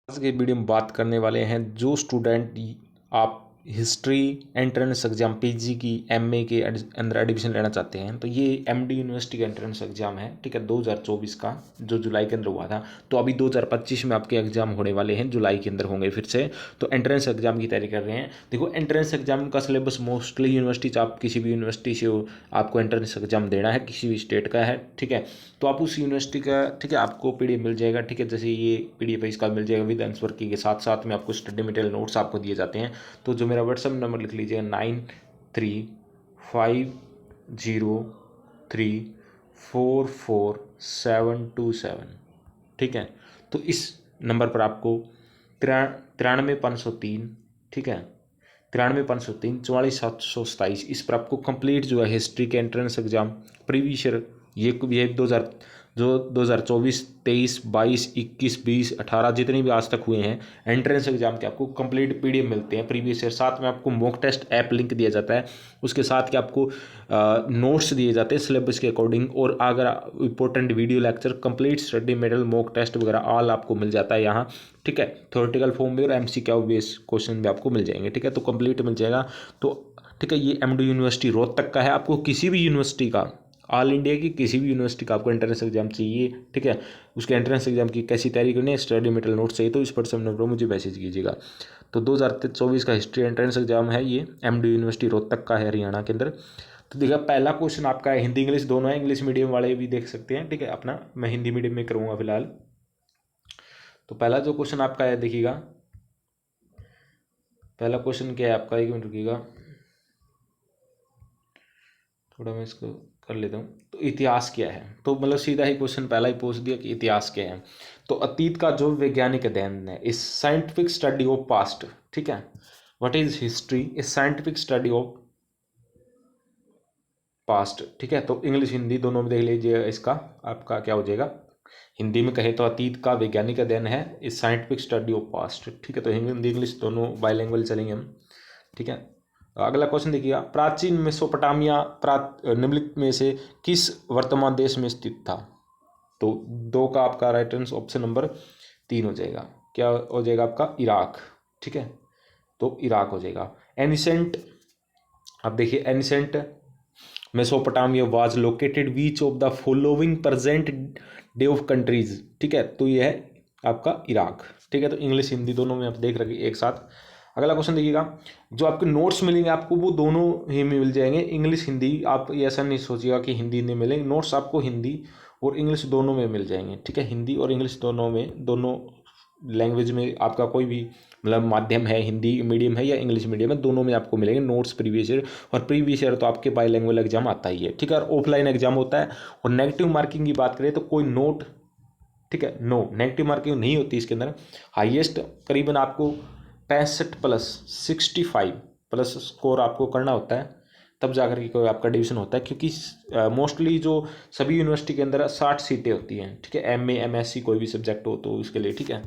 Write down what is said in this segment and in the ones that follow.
आज के वीडियो में बात करने वाले हैं जो स्टूडेंट आप हिस्ट्री एंट्रेंस एग्जाम पीजी की एमए के अंदर एडमिशन लेना चाहते हैं, तो ये एमडी यूनिवर्सिटी का एंट्रेंस एग्जाम है, ठीक है, 2024 का, जो जुलाई के अंदर हुआ था। तो अभी 2025 में आपके एग्जाम होने वाले हैं, जुलाई के अंदर होंगे फिर से। तो एंट्रेंस एग्जाम की तैयारी कर रहे हैं। देखो, एंट्रेंस एग्जाम का सिलेबस मोस्टली यूनिवर्सिटी से, आप किसी भी यूनिवर्सिटी से हो, आपको एंट्रेंस एग्जाम देना है, किसी भी स्टेट का है, ठीक है। तो आप उस यूनिवर्सिटी का, ठीक है, आपको पीडीएफ मिल जाएगा, ठीक है। जैसे ये पीडीएफ है, इसका मिल जाएगा विद आंसर की के साथ साथ में आपको स्टडी मटेरियल नोट्स आपको दिए जाते हैं। तो जो मेरा व्हाट्सअप नंबर लिख लीजिएगा 9350344727, ठीक है। तो इस नंबर पर आपको 93,503, ठीक है, 93,503 44,727, इस पर आपको कंप्लीट जो है हिस्ट्री के एंट्रेंस एग्जाम प्रीवियस ईयर, ये 2024, 23, 22, 21, 20, 18 जितने भी आज तक हुए हैं एंट्रेंस एग्जाम के, आपको कंप्लीट पीडीएफ मिलते हैं प्रीवियस ईयर। साथ में आपको मॉक टेस्ट ऐप लिंक दिया जाता है, उसके साथ कि आपको नोट्स दिए जाते हैं सिलेबस के अकॉर्डिंग, और अगर important video lecture, complete study material, mock test वगैरह ऑल आपको मिल जाता है यहाँ, ठीक है। थ्योरेटिकल फॉर्म में और एमसीक्यू बेस्ड क्वेश्चन भी आपको मिल जाएंगे, ठीक है। तो कंप्लीट मिल जाएगा। तो ठीक है, ये एमडी यूनिवर्सिटी रोहतक का है। आपको किसी भी यूनिवर्सिटी का, ऑल इंडिया की किसी भी यूनिवर्सिटी का आपको एंट्रेंस एग्जाम चाहिए, ठीक है, उसके एंट्रेंस एग्जाम की कैसी तैयारी करनी है, स्टडी मटेरियल नोट चाहिए, तो इस व्हाट्सएप नंबर पर मुझे मैसेज कीजिएगा। तो 2024 का हिस्ट्री एंट्रेंस एग्जाम है, ये एमडी यूनिवर्सिटी रोहतक का है, हरियाणा के अंदर। तो देखिए, पहला क्वेश्चन आपका है, हिंदी इंग्लिश दोनों है, इंग्लिश मीडियम वाले भी देख सकते हैं, ठीक है। अपना मैं हिंदी मीडियम में करूँगा फिलहाल। तो पहला जो क्वेश्चन आपका है, देखिएगा, पहला क्वेश्चन क्या है आपका, एक मिनट रुकिएगा, थोड़ा मैं इसको कर लेता हूँ। तो इतिहास क्या है, तो मतलब सीधा ही क्वेश्चन पहला ही पूछ दिया कि इतिहास क्या है। तो अतीत का जो वैज्ञानिक अध्ययन है, इस साइंटिफिक स्टडी ऑफ पास्ट, ठीक है। What is history, is scientific study of past, ठीक है। तो इंग्लिश हिंदी दोनों में देख लीजिए, इसका आपका क्या हो जाएगा। हिंदी में कहे तो अतीत का वैज्ञानिक अध्ययन है, इस साइंटिफिक स्टडी ऑफ पास्ट, ठीक है। तो हिंदी इंग्लिश दोनों बाइलिंगुअल चलेंगे हम, ठीक है। अगला क्वेश्चन देखिएगा, प्राचीन मेसोपोटामिया निम्नलिखित में से किस वर्तमान देश में स्थित था। तो दो का आपका राइट आंसर ऑप्शन नंबर 3 हो जाएगा। क्या हो जाएगा आपका, इराक, ठीक है। तो इराक हो जाएगा। एनिसेंट, अब देखिए, ancient Mesopotamia was located which of the following present day of countries, ठीक है। तो ये है आपका इराक, ठीक है। तो इंग्लिश हिंदी दोनों में आप देख रखिए एक साथ। अगला क्वेश्चन देखिएगा, जो आपके नोट्स मिलेंगे आपको वो दोनों ही में मिल जाएंगे, इंग्लिश हिंदी। आप ऐसा नहीं सोचिएगा कि हिंदी नहीं मिलेंगे, नोट्स आपको हिंदी और इंग्लिश दोनों में मिल जाएंगे, ठीक है। हिंदी और इंग्लिश दोनों में, दोनों लैंग्वेज में आपका कोई भी मतलब माध्यम है, हिंदी मीडियम है या इंग्लिश मीडियम है, दोनों में आपको मिलेंगे नोट्स प्रीवियस ईयर। और प्रीवियस ईयर तो आपके बाईलैंग्वेज एग्जाम आता ही है, ठीक है, और ऑफलाइन एग्जाम होता है। और नेगेटिव मार्किंग की बात करें तो कोई नोट, ठीक है, नो नेगेटिव मार्किंग नहीं होती इसके अंदर। हाईएस्ट करीबन आपको 65+65+ स्कोर आपको करना होता है, तब जाकर के कोई आपका डिवीजन होता है। क्योंकि मोस्टली जो सभी यूनिवर्सिटी के अंदर 60 सीटें होती हैं, ठीक है, एमए एमएससी कोई भी सब्जेक्ट हो तो उसके लिए, ठीक है।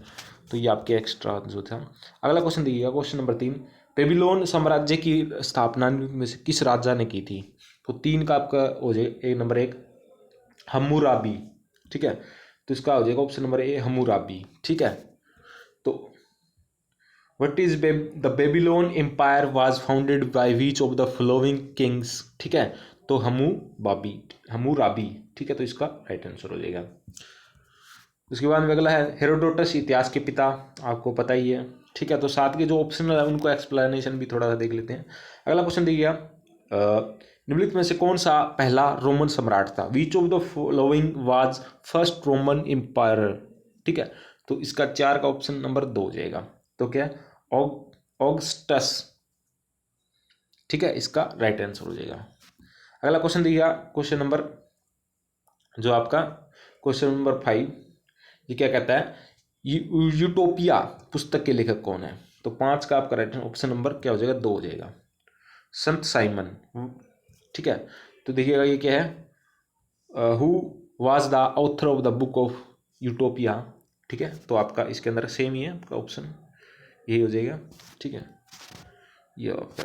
तो ये आपके एक्स्ट्रा जो था। अगला क्वेश्चन देखिएगा, क्वेश्चन नंबर 3, बेबीलोन साम्राज्य की स्थापना में से किस राजा ने की थी। तो 3 का आपका हो जाए नंबर 1 हम्मुराबी, ठीक है। तो इसका हो जाएगा ऑप्शन नंबर ए हम्मुराबी, ठीक है। तो what is the Babylon empire was founded by which of the following kings, ठीक है। तो हम्मुराबी, ठीक है। तो इसका राइट आंसर हो जाएगा। उसके बाद में अगला है हेरोडोटस इतिहास के पिता, आपको पता ही है, ठीक है। तो साथ के जो ऑप्शन है उनको एक्सप्लेनेशन भी थोड़ा सा देख लेते हैं। अगला क्वेश्चन देखिएगा, निम्नलिखित में से कौन सा पहला रोमन सम्राट था। Which of the following was first Roman empire, ठीक है। तो इसका 4 का ऑप्शन नंबर 2 हो जाएगा। तो क्या है, ऑगस्टस, ठीक है, इसका राइट आंसर हो जाएगा। अगला क्वेश्चन देखिएगा, क्वेश्चन नंबर जो आपका क्वेश्चन नंबर 5, ये क्या कहता है, यूटोपिया पुस्तक के लेखक कौन है। तो 5 का आपका राइट ऑप्शन नंबर क्या हो जाएगा, 2 हो जाएगा, संत साइमन, ठीक है। तो देखिएगा ये क्या है, who was the author of the book of utopia, ठीक है। तो आपका इसके अंदर सेम ही है आपका ऑप्शन, यही हो जाएगा, ठीक है, ये आपका,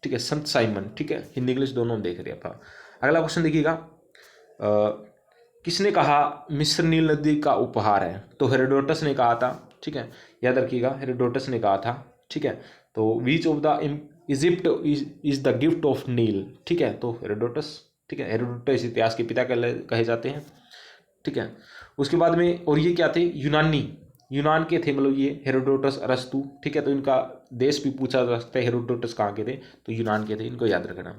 ठीक है, संत साइमन, ठीक है। हिंदी इंग्लिश दोनों देख रहे आप। अगला क्वेश्चन देखिएगा, किसने कहा मिस्र नील नदी का उपहार है। तो हेरोडोटस ने कहा था, ठीक है, याद रखिएगा, हेरोडोटस ने कहा था, ठीक है। तो which of the Egypt is the gift of Nile, ठीक है, तो हेरोडोटस, ठीक है, हेरोडोटस इतिहास के पिता कहे जाते हैं, ठीक है। उसके बाद में, और ये क्या थे, यूनान के थे, मतलब ये हेरोडोटस, अरस्तु, ठीक है। तो इनका देश भी पूछा जा सकता है, हेरोडोटस कहाँ के थे, तो यूनान के थे, इनको याद रखना,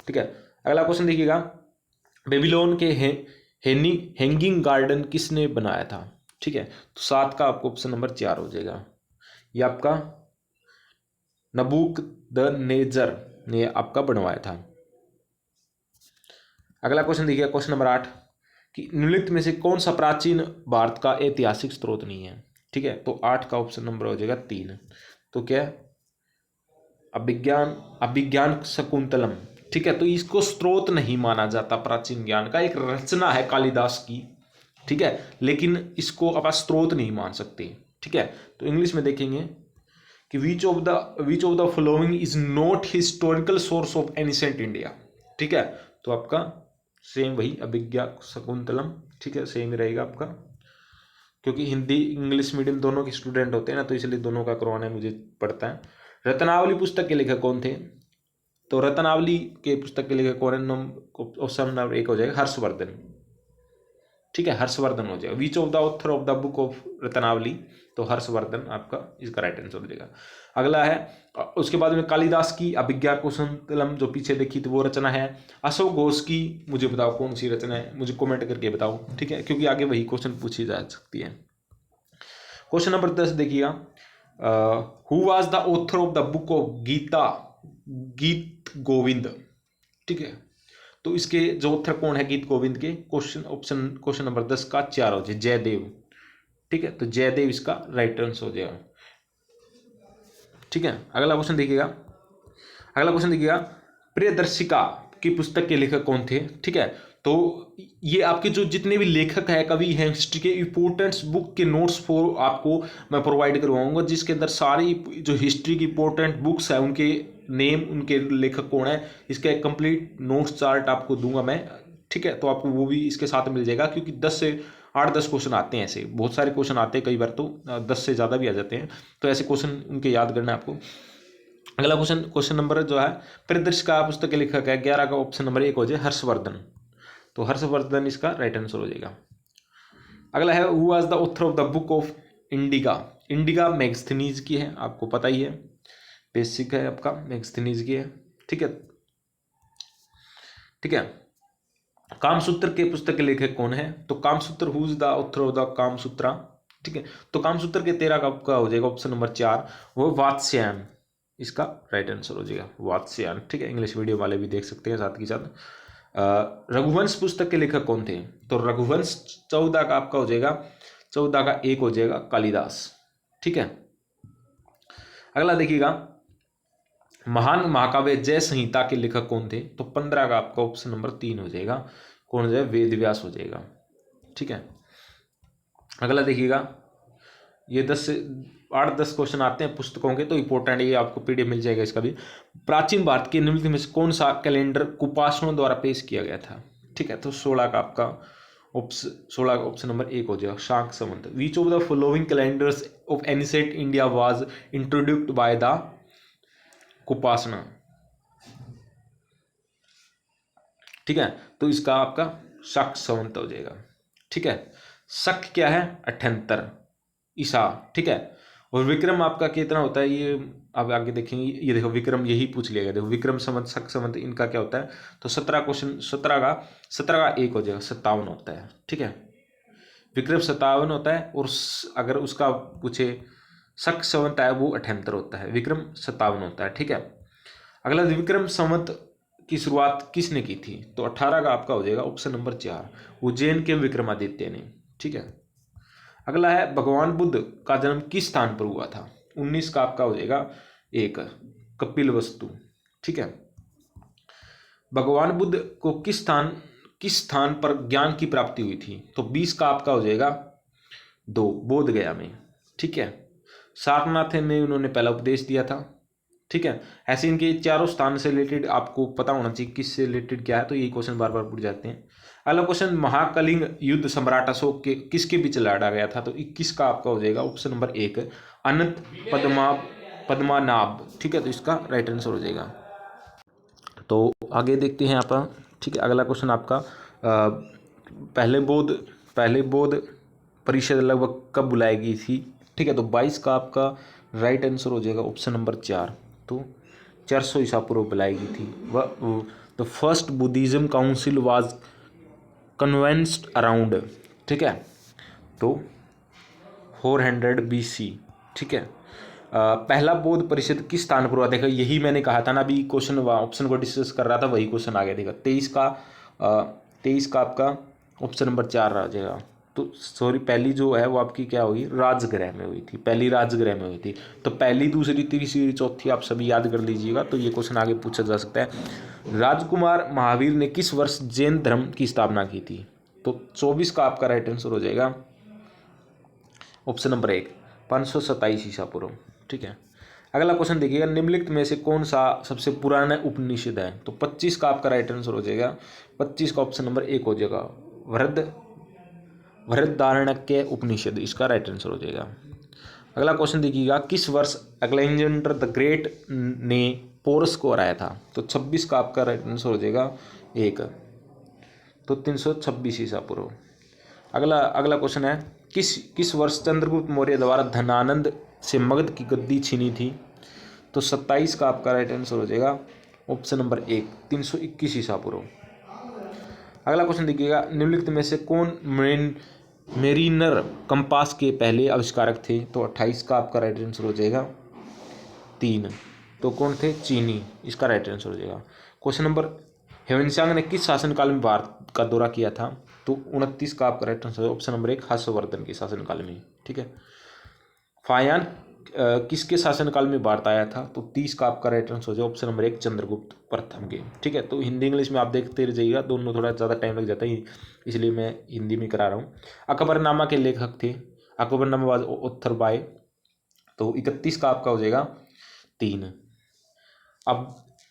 ठीक है। अगला क्वेश्चन देखिएगा, बेबीलोन के हैंगिंग गार्डन किसने बनाया था, ठीक है। तो 7 का आपको ऑप्शन नंबर 4 हो जाएगा, ये आपका नबूकदनेस्सर ने आपका बनवाया था। अगला क्वेश्चन देखिए, क्वेश्चन नंबर 8 कि निम्नलिखित में से कौन सा प्राचीन भारत का ऐतिहासिक स्रोत नहीं है, ठीक है। तो 8 का ऑप्शन नंबर हो जाएगा 3, तो क्या, अभिज्ञान शकुंतलम, ठीक है। तो इसको स्रोत नहीं माना जाता, प्राचीन ज्ञान का एक रचना है कालिदास की, ठीक है, लेकिन इसको आप स्रोत नहीं मान सकते, ठीक है। तो इंग्लिश में देखेंगे कि विच of the following is not historical source of ancient India, ठीक है। तो आपका सेम वही अभिज्ञा शकुंतलम, ठीक है, सेम ही रहेगा आपका, क्योंकि हिंदी इंग्लिश मीडियम दोनों के स्टूडेंट होते हैं ना, तो इसलिए दोनों का करवाना मुझे पड़ता है। रत्नावली पुस्तक के लेखक कौन थे, तो रत्नावली के पुस्तक के लेखक कौन है, ऑप्शन नंबर 1 हो जाएगा हर्षवर्धन, ठीक है, हर्षवर्धन हो जाएगा। विच of the author of the book of Ratnavali, तो हर्षवर्धन आपका इसका राइट आंसर हो जाएगा। अगला है, उसके बाद में कालिदास की अभिज्ञा कुशाकुंतलम जो पीछे देखी तो वो रचना है। अशोक घोष की मुझे बताओ कौन सी रचना है, मुझे कमेंट करके बताओ, ठीक है, क्योंकि आगे वही क्वेश्चन पूछी जा सकती है। क्वेश्चन नंबर 10 देखिएगा, who was the author of the book of गीत गोविंद, ठीक है। तो इसके जो ऑथर कौन है गीत गोविंद के, क्वेश्चन नंबर 10 का 4 हो जाए, जयदेव, ठीक है। तो जयदेव इसका राइट आंसर हो जाएगा, ठीक है। अगला क्वेश्चन देखिएगा, प्रियदर्शिका की पुस्तक के लेखक कौन थे, ठीक है। तो ये आपके जो जितने भी लेखक है, कवि हैं, हिस्ट्री के इंपोर्टेंट्स बुक के नोट्स फॉर आपको मैं प्रोवाइड करवाऊंगा, जिसके अंदर सारी जो हिस्ट्री की इंपॉर्टेंट बुक्स है उनके नेम, उनके लेखक कौन है, इसका एक कंप्लीट नोट्स चार्ट आपको दूंगा मैं, ठीक है। तो आपको वो भी इसके साथ मिल जाएगा, क्योंकि 10 से 8-10 क्वेश्चन आते हैं, ऐसे बहुत सारे क्वेश्चन आते हैं, कई बार तो 10 से ज़्यादा भी आ जाते हैं, तो ऐसे क्वेश्चन उनके याद करना है आपको। अगला क्वेश्चन नंबर जो है, प्रियदर्शिका पुस्तक के लेखक है, 11 का ऑप्शन नंबर 1 हो जाए हर्षवर्धन, तो हर्षवर्धन इसका राइट आंसर हो जाएगा। अगला है, who was the author of the book of indica Megasthenes की है, आपको पता ही है, बेसिक है आपका, मैगस्थनीज की है, ठीक है, ठीक है। कामसूत्र के पुस्तक के लेखक कौन है, तो Kamasutra, who is the author of the Kamasutra, ठीक है। तो कामसूत्र के 13 का आपका हो जाएगा ऑप्शन नंबर 4, वो वात्स्यायन, इसका राइट आंसर हो जाएगा वात्स्यायन, ठीक है। इंग्लिश मीडियम वाले भी देख सकते हैं साथ ही साथ। रघुवंश पुस्तक के लेखक कौन थे, तो रघुवंश 14 का आपका हो जाएगा, 14 का 1 हो जाएगा कालिदास, ठीक है। अगला देखिएगा, महान महाकाव्य जय संहिता के लेखक कौन थे, तो 15 का आपका ऑप्शन नंबर 3 हो जाएगा, कौन हो जाएगा, वेद व्यास हो जाएगा, ठीक है। अगला देखिएगा, ये 8-10 क्वेश्चन आते हैं पुस्तकों के, तो इंपॉर्टेंट, ये आपको पीडीएफ मिल जाएगा इसका भी। प्राचीन भारत के निम्नलिखित में से कौन सा कैलेंडर कुपासनों द्वारा पेश किया गया था, ठीक है। तो 16 का आपका ऑप्शन नंबर 1 हो जाएगा, Shaka Samvat. Which of the following calendars of ancient India was introduced by the कुपासना, ठीक है। तो इसका आपका शक संवत हो जाएगा, ठीक है। शक क्या है, 78 ईसा, ठीक है। और विक्रम आपका कितना होता है, ये अब आगे देखेंगे, ये देखो विक्रम, यही पूछ लिया गया, देखो विक्रम संवत, शक संवत, इनका क्या होता है, तो 17 का 1 हो जाएगा, 57 होता है, ठीक है। विक्रम 57 होता है, और अगर उसका पूछे शक संवत है वो 78 होता है, विक्रम 57 होता है, ठीक है। अगला, विक्रम संवत की शुरुआत किसने की थी, तो 18 का आपका हो जाएगा ऑप्शन नंबर 4, उज्जैन के विक्रमादित्य ने, ठीक है। अगला है, भगवान बुद्ध का जन्म किस स्थान पर हुआ था, 19 का आपका हो जाएगा 1, कपिलवस्तु, ठीक है। भगवान बुद्ध को किस स्थान पर ज्ञान की प्राप्ति हुई थी, तो 20 का आपका हो जाएगा 2, बोध गया में, ठीक है। सारनाथ में उन्होंने पहला उपदेश दिया था, ठीक है। ऐसे इनके चारों स्थान से रिलेटेड आपको पता होना चाहिए किससे रिलेटेड क्या है, तो ये क्वेश्चन बार बार पूछ जाते हैं। अगला क्वेश्चन, महाकलिंग युद्ध सम्राट अशोक के किसके बीच लड़ा गया था, तो 21 का आपका हो जाएगा ऑप्शन नंबर 1 अनंत पद्मनाभ। ठीक है, तो इसका राइट आंसर हो जाएगा। तो आगे देखते हैं आप। ठीक है, अगला क्वेश्चन आपका पहले बौद्ध परिषद लगभग कब बुलाई गई थी। ठीक है, तो 22 का आपका राइट आंसर हो जाएगा ऑप्शन नंबर 4, तो 400 ईसा पूर्व बुलाई गई थी। वह the first Buddhism council was convened around, ठीक है, तो 400 BC। ठीक है, पहला बौद्ध परिषद किस स्थान पर हुआ, देखो यही मैंने कहा था ना, अभी क्वेश्चन ऑप्शन को डिस्कस कर रहा था, वही क्वेश्चन आ गया। देखो 23 का आपका ऑप्शन नंबर 4 आ जाएगा। तो सॉरी, पहली जो है वो आपकी क्या हुई, राजगृह में हुई थी, पहली राजगृह में हुई थी। तो पहली, दूसरी, तीसरी, चौथी आप सभी याद कर लीजिएगा, तो ये क्वेश्चन आगे पूछा जा सकता है। राजकुमार महावीर ने किस वर्ष जैन धर्म की स्थापना की थी, तो 24 का आपका राइट आंसर हो जाएगा ऑप्शन नंबर 1 527 ईसा पूर्व। ठीक है, अगला क्वेश्चन देखिएगा, निम्नलिखित में से कौन सा सबसे पुराना उपनिषद है, तो 25 का आपका राइट आंसर हो जाएगा, 25 का ऑप्शन नंबर 1 हो जाएगा बृहदारण्यक उपनिषद, इसका राइट आंसर हो जाएगा। अगला क्वेश्चन देखिएगा, किस वर्ष अलेक्जेंडर द ग्रेट ने पोरस को हराया था, तो 26 का आपका राइट आंसर हो जाएगा 1, तो 326 ईसा पूर्व। अगला क्वेश्चन है, किस वर्ष चंद्रगुप्त मौर्य द्वारा धनानंद से मगध की गद्दी छीनी थी, तो 27 का आपका राइट आंसर हो जाएगा ऑप्शन नंबर 1 321 ईसा पूर्व। अगला क्वेश्चन देखिएगा, निम्नलिखित में से कौन मेरिनर कंपास के पहले आविष्कारक थे, तो 28 का आपका राइट आंसर हो जाएगा 3, तो कौन थे, चीनी, इसका राइट आंसर हो जाएगा। क्वेश्चन नंबर, ह्वेनसांग ने किस शासनकाल में भारत का दौरा किया था, तो 29 का आपका right answer option number 1 Harshvardhan के शासनकाल में। ठीक है, फायान किसके शासनकाल में भारत आया था, तो 30 का आपका राइट आंसर हो जाए ऑप्शन नंबर 1 चंद्रगुप्त प्रथम के। ठीक है, तो हिंदी इंग्लिश में आप देखते रह जाइएगा, दोनों थोड़ा ज़्यादा टाइम लग जाता है, इसलिए मैं हिंदी में करा रहा हूँ। अकबरनामा के लेखक थे, अकबरनामा वाज ऑथर बाय, तो 31 का आपका हो जाएगा 3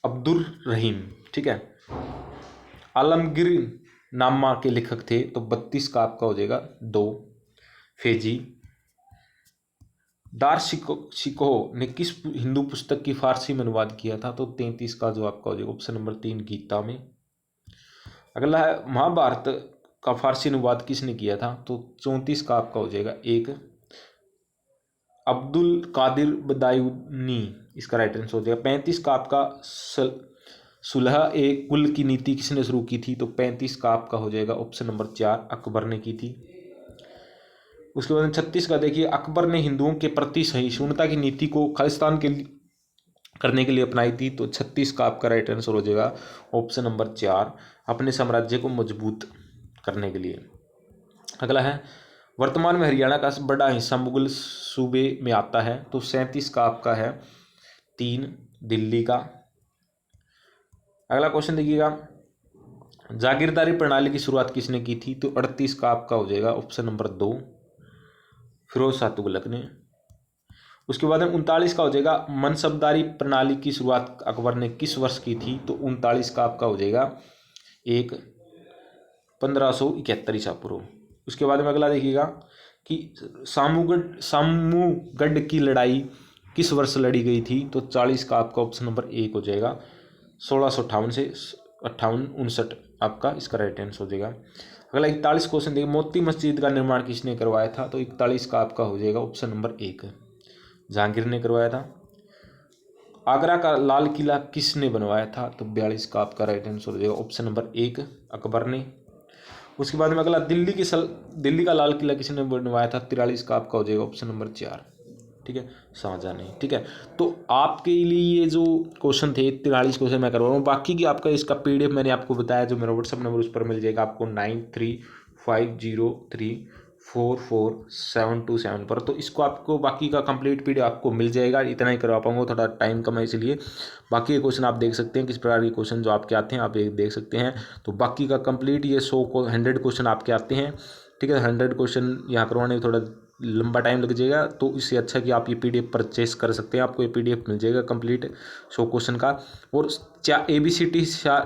अब्दुर रहीम। ठीक है, आलमगीर नामा के लेखक थे, तो 32 का आपका हो जाएगा 2 फेजी। दार्शिको ने किस हिंदू पुस्तक की फारसी में अनुवाद किया था, तो 33 का जो आपका हो जाएगा ऑप्शन नंबर 3 गीता में। अगला है, महाभारत का फारसी अनुवाद किसने किया था, तो 34 का आपका हो जाएगा 1 अब्दुल कादिर बदायूनी, इसका राइट आंसर हो जाएगा। 35 का आपका सुलह ए कुल की नीति किसने शुरू की थी, तो 35 का आपका हो जाएगा ऑप्शन नंबर 4 अकबर ने की थी। उसके बाद 36 का देखिए, अकबर ने हिंदुओं के प्रति सहिष्णुता की नीति को खालिस्तान के लिए करने के लिए अपनाई थी, तो 36 का आपका राइट आंसर हो जाएगा ऑप्शन नंबर 4 अपने साम्राज्य को मजबूत करने के लिए। अगला है, वर्तमान में हरियाणा का बड़ा हिस्सा मुगल सूबे में आता है, तो 37 का आपका है 3 दिल्ली का। अगला क्वेश्चन देखिएगा, जागीरदारी प्रणाली की शुरुआत किसने की थी, तो 38 का आपका हो जाएगा ऑप्शन नंबर 2 फिरोज शाह तुगलक ने। उसके बाद 39 का हो जाएगा, मनसबदारी प्रणाली की शुरुआत अकबर ने किस वर्ष की थी, तो 39 का आपका हो जाएगा 1 1571 ईसा पूर्व। उसके बाद में अगला देखिएगा कि सामूगढ़ की लड़ाई किस वर्ष लड़ी गई थी, तो 40 का आपका ऑप्शन नंबर 1 हो जाएगा 1658 से 58-59 आपका इसका राइट आंसर हो जाएगा। अगला 41 क्वेश्चन देखिए, मोती मस्जिद का निर्माण किसने करवाया था, तो 41 का आपका हो जाएगा ऑप्शन नंबर 1 जहांगीर ने करवाया था। आगरा का लाल किला किसने बनवाया था, तो 42 का आपका राइट आंसर हो जाएगा ऑप्शन नंबर 1 अकबर ने। उसके बाद में अगला, दिल्ली का लाल किला किसने बनवाया था, 43 का आपका हो जाएगा ऑप्शन नंबर 4। ठीक है, शाहजहां ने। ठीक है, तो आपके लिए ये जो क्वेश्चन थे 43 क्वेश्चन मैं करवा रहा हूँ, बाकी की आपका इसका PDF मैंने आपको बताया, जो मेरा व्हाट्सअप नंबर उस पर मिल जाएगा आपको 9350344727 पर। तो इसको आपको बाकी का कंप्लीट PDF आपको मिल जाएगा, इतना ही करवा पाऊंगा, थोड़ा टाइम कम है इसलिए। बाकी के क्वेश्चन आप देख सकते हैं, किस प्रकार के क्वेश्चन जो आपके आते हैं आप देख सकते हैं। तो बाकी का कंप्लीट ये 100 100 क्वेश्चन आपके आते हैं। ठीक है, 100 क्वेश्चन यहाँ करवाने में थोड़ा लंबा टाइम लग जाएगा, तो इससे अच्छा कि आप ये PDF परचेस कर सकते हैं। आपको ये PDF मिल जाएगा कंप्लीट 100 क्वेश्चन का। और ABCD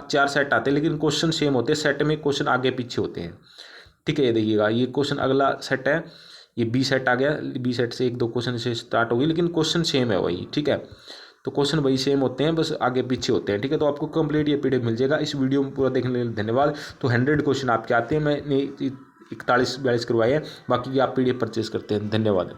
4 सेट आते हैं, लेकिन क्वेश्चन सेम होते हैं, सेट में क्वेश्चन आगे पीछे होते हैं। ठीक है, ये देखिएगा, ये क्वेश्चन अगला सेट है, ये B सेट आ गया, B सेट से 1-2 क्वेश्चन से स्टार्ट होगी, लेकिन क्वेश्चन सेम है वही। ठीक है, तो क्वेश्चन वही सेम होते हैं, बस आगे पीछे होते हैं। ठीक है, तो आपको कंप्लीट ये PDF मिल जाएगा। इस वीडियो में पूरा देखने के लिए धन्यवाद। तो 100 क्वेश्चन आपके आते हैं, मैंने 41-42 करवाए हैं, बाकी की आप PDF परचेज करते हैं। धन्यवाद।